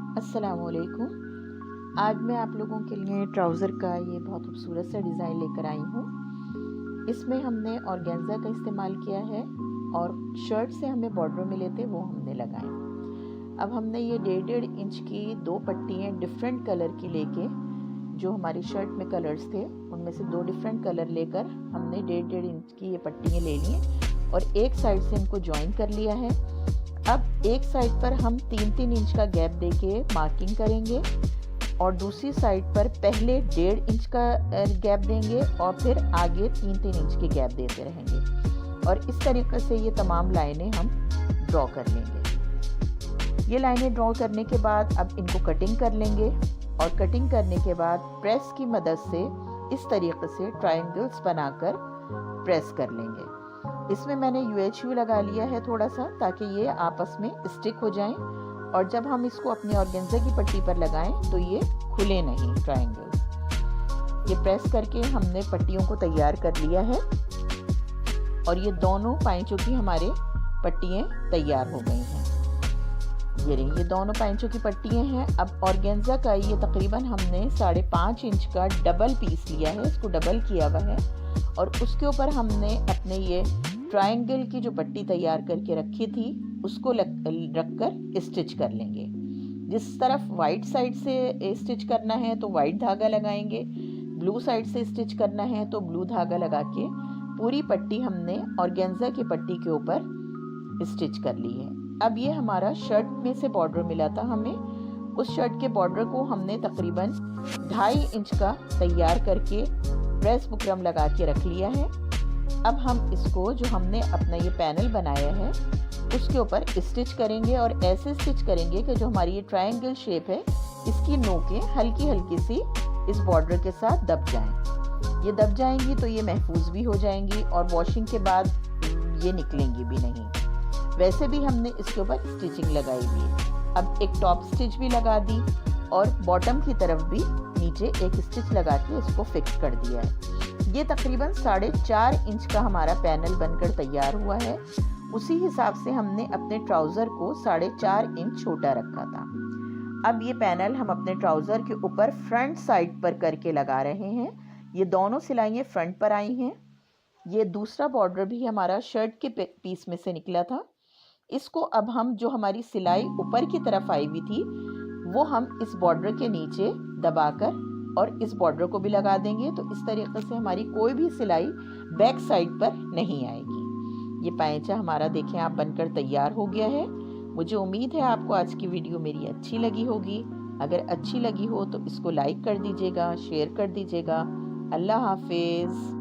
अस्सलामुअलैकुम। आज मैं आप लोगों के लिए ट्राउज़र का ये बहुत खूबसूरत सा डिज़ाइन लेकर आई हूँ। इसमें हमने ऑर्गेन्जा का इस्तेमाल किया है और शर्ट से हमें बॉर्डर मिले थे वो हमने लगाए। अब हमने ये 1.5 इंच की 2 पट्टियाँ डिफरेंट कलर की लेके, जो हमारी शर्ट में कलर्स थे उनमें से 2 डिफरेंट कलर लेकर हमने 1.5 इंच की ये पट्टियाँ ले ली और एक साइड से इनको ज्वाइन कर लिया है। अब एक साइड पर हम 3-3 इंच का गैप देके मार्किंग करेंगे और दूसरी साइड पर पहले 1.5 इंच का गैप देंगे और फिर आगे 3-3 इंच के गैप देते रहेंगे और इस तरीके से ये तमाम लाइनें हम ड्रॉ कर लेंगे। ये लाइनें ड्रॉ करने के बाद अब इनको कटिंग कर लेंगे और कटिंग करने के बाद प्रेस की मदद से इस तरीके से ट्रायंगल्स बनाकर प्रेस कर लेंगे। इसमें मैंने UHU लगा लिया है थोड़ा सा, ताकि ये आपस में स्टिक हो जाएं और जब हम इसको अपने ऑर्गेन्जा की पट्टी पर लगाएं तो ये खुले नहीं ट्रायंगल्स। ये प्रेस करके हमने पट्टियों को तैयार कर लिया है और ये दोनों पैंचों की हमारे पट्टियाँ तैयार हो गई हैं। ये दोनों पैंचों की पट्टियाँ हैं। अब ऑर्गेन्जा का ये तकरीबन हमने 5.5 इंच का डबल पीस लिया है, इसको डबल किया हुआ है और उसके ऊपर हमने अपने ये ट्रायंगल की जो पट्टी तैयार करके रखी थी उसको रखकर स्टिच कर लेंगे। जिस तरफ वाइट साइड से स्टिच करना है तो वाइट धागा लगाएंगे, ब्लू साइड से स्टिच करना है तो ब्लू धागा लगा के पूरी पट्टी हमने ऑर्गेन्जा की पट्टी के ऊपर स्टिच कर ली है। अब ये हमारा शर्ट में से बॉर्डर मिला था हमें, उस शर्ट के बॉर्डर को हमने तकरीबन 2.5 इंच का तैयार करके प्रेस बुकरम लगा के रख लिया है। अब हम इसको जो हमने अपना ये पैनल बनाया है उसके ऊपर स्टिच करेंगे और ऐसे स्टिच करेंगे कि जो हमारी ये ट्रायंगल शेप है इसकी नोकें हल्की हल्की सी इस बॉर्डर के साथ दब जाएं। ये दब जाएंगी तो ये महफूज भी हो जाएंगी और वॉशिंग के बाद ये निकलेंगी भी नहीं। वैसे भी हमने इसके ऊपर स्टिचिंग लगाई हुई। अब एक टॉप स्टिच भी लगा दी और बॉटम की तरफ भी नीचे एक स्टिच लगा के इसको फिक्स कर दिया है। ये तकरीबन 4.5 इंच का हमारा पैनल बनकर तैयार हुआ है। उसी हिसाब से हमने अपने ट्राउज़र को 4.5 इंच छोटा रखा था। अब ये पैनल हम अपने ट्राउज़र के ऊपर फ्रंट साइड पर करके लगा रहे हैं। ये दोनों सिलाइयाँ फ्रंट पर आई हैं। ये दूसरा बॉर्डर भी हमारा शर्ट के पीस में से निकला था। इसको अब हम जो हमारी सिलाई ऊपर की तरफ आई हुई थी वो हम इस बॉर्डर के नीचे दबाकर और इस बॉर्डर को भी लगा देंगे, तो इस तरीके से हमारी कोई भी सिलाई बैक साइड पर नहीं आएगी। ये पैंचा हमारा देखें आप बनकर तैयार हो गया है। मुझे उम्मीद है आपको आज की वीडियो मेरी अच्छी लगी होगी। अगर अच्छी लगी हो तो इसको लाइक कर दीजिएगा, शेयर कर दीजिएगा। अल्लाह हाफिज़।